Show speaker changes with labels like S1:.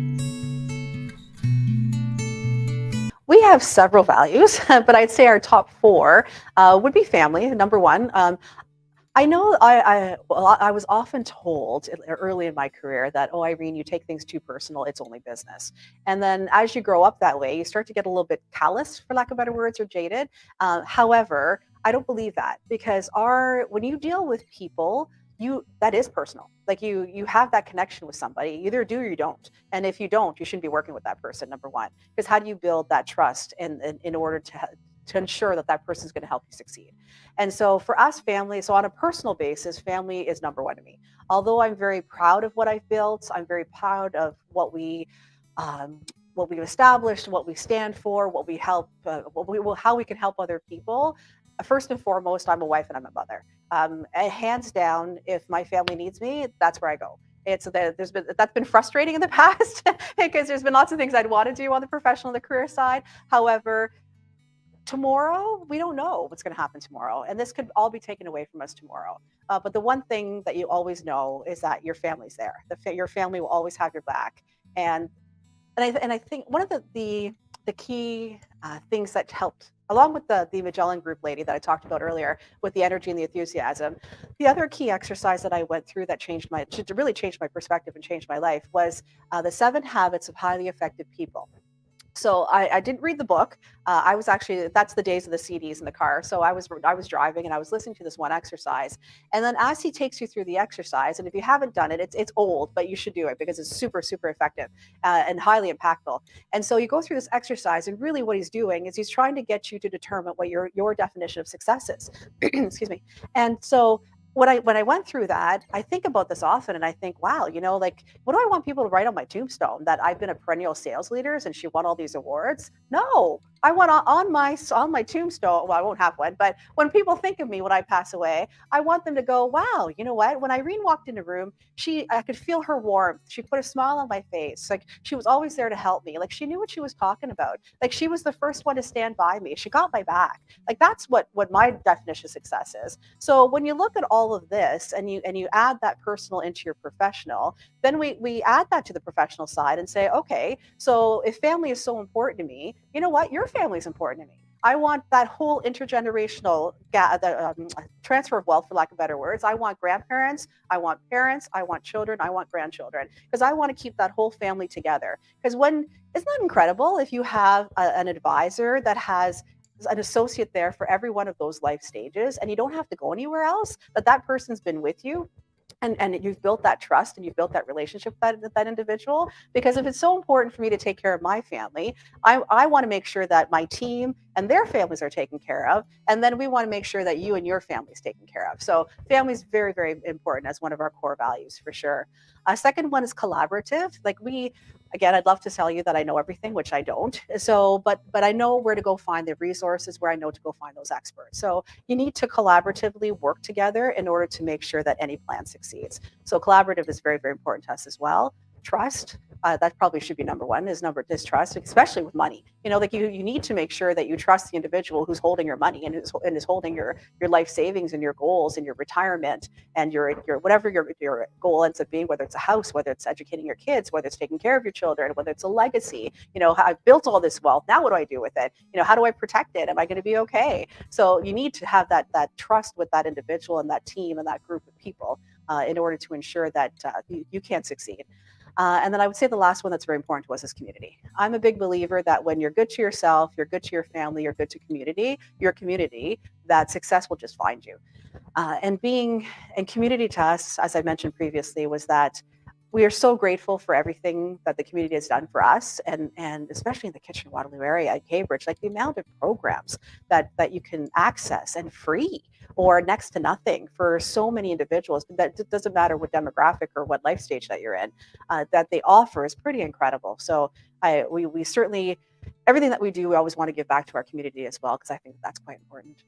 S1: We have several values, but I'd say our top four would be family, number one. I know I was often told early in my career that, oh, Irene, you take things too personal. It's only business. And then as you grow up that way, you start to get a little bit callous, for lack of better words, or jaded. However, I don't believe that because when you deal with people, that is personal. Like you have that connection with somebody. You either do or you don't. And if you don't, you shouldn't be working with that person. Number one, because how do you build that trust in order to ensure that that person is going to help you succeed? And so for us, family, so on a personal basis, family is number one to me. Although I'm very proud of what I've built, I'm very proud of um, what we've established, what we stand for, what we help, how we can help other people. First and foremost, I'm a wife and I'm a mother. And hands down, if my family needs me, that's where I go. That's been frustrating in the past because there's been lots of things I'd want to do on the professional and the career side. However, tomorrow we don't know what's going to happen tomorrow, and this could all be taken away from us tomorrow. But the one thing that you always know is that your family's there. Your family will always have your back, and I think one of the key things that helped, along with the Magellan Group lady that I talked about earlier, with the energy and the enthusiasm, the other key exercise that I went through that really changed my perspective and changed my life was the 7 Habits of Highly Effective People. So I didn't read the book. I was actually, that's the days of the CDs in the car. So I was driving and I was listening to this one exercise. And then as he takes you through the exercise, and if you haven't done it, it's old, but you should do it because it's super, super effective and highly impactful. And so you go through this exercise, and really what he's doing is he's trying to get you to determine what your definition of success is. Excuse me. And so when I went through that, I think about this often, and I think, wow, like, what do I want people to write on my tombstone? That I've been a perennial sales leader and she won all these awards? No, I want on my tombstone. Well, I won't have one, but when people think of me when I pass away, I want them to go, wow, you know what? When Irene walked in the room, I could feel her warmth. She put a smile on my face. Like she was always there to help me. Like she knew what she was talking about. Like she was the first one to stand by me. She got my back. Like that's what my definition of success is. So when you look at all of this and you add that personal into your professional, then we add that to the professional side and say, okay, so if family is so important to me, you know what? Your family is important to me. I want that whole intergenerational transfer of wealth, for lack of better words. I want grandparents, I want parents, I want children, I want grandchildren, because I want to keep that whole family together. Because isn't that incredible if you have an advisor that has an associate there for every one of those life stages, and you don't have to go anywhere else, that person's been with you, and you've built that trust and you've built that relationship with that individual. Because if it's so important for me to take care of my family, I want to make sure that my team and their families are taken care of, and then we want to make sure that you and your family is taken care of. So family is very, very important as one of our core values, for sure. Second one is collaborative. Like again, I'd love to tell you that I know everything, which I don't. So but I know where to go find the resources, where I know to go find those experts. So you need to collaboratively work together in order to make sure that any plan succeeds. So collaborative is very, very important to us as well. Trust, that probably should be number one, is trust, especially with money. Like you need to make sure that you trust the individual who's holding your money and is holding your life savings and your goals and your retirement and your whatever your goal ends up being, whether it's a house, whether it's educating your kids, whether it's taking care of your children, whether it's a legacy. I've built all this wealth. Now what do I do with it? How do I protect it? Am I going to be okay? So you need to have that trust with that individual and that team and that group of people in order to ensure that you can succeed. And then I would say the last one that's very important to us is community. I'm a big believer that when you're good to yourself, you're good to your family, you're good to your community, that success will just find you. And being in community to us, as I mentioned previously, was that we are so grateful for everything that the community has done for us, and especially in the Kitchener-Waterloo area at Cambridge, like the amount of programs that you can access and free or next to nothing for so many individuals. That it doesn't matter what demographic or what life stage that you're in, that they offer is pretty incredible. So we certainly, everything that we do, we always want to give back to our community as well, because I think that's quite important.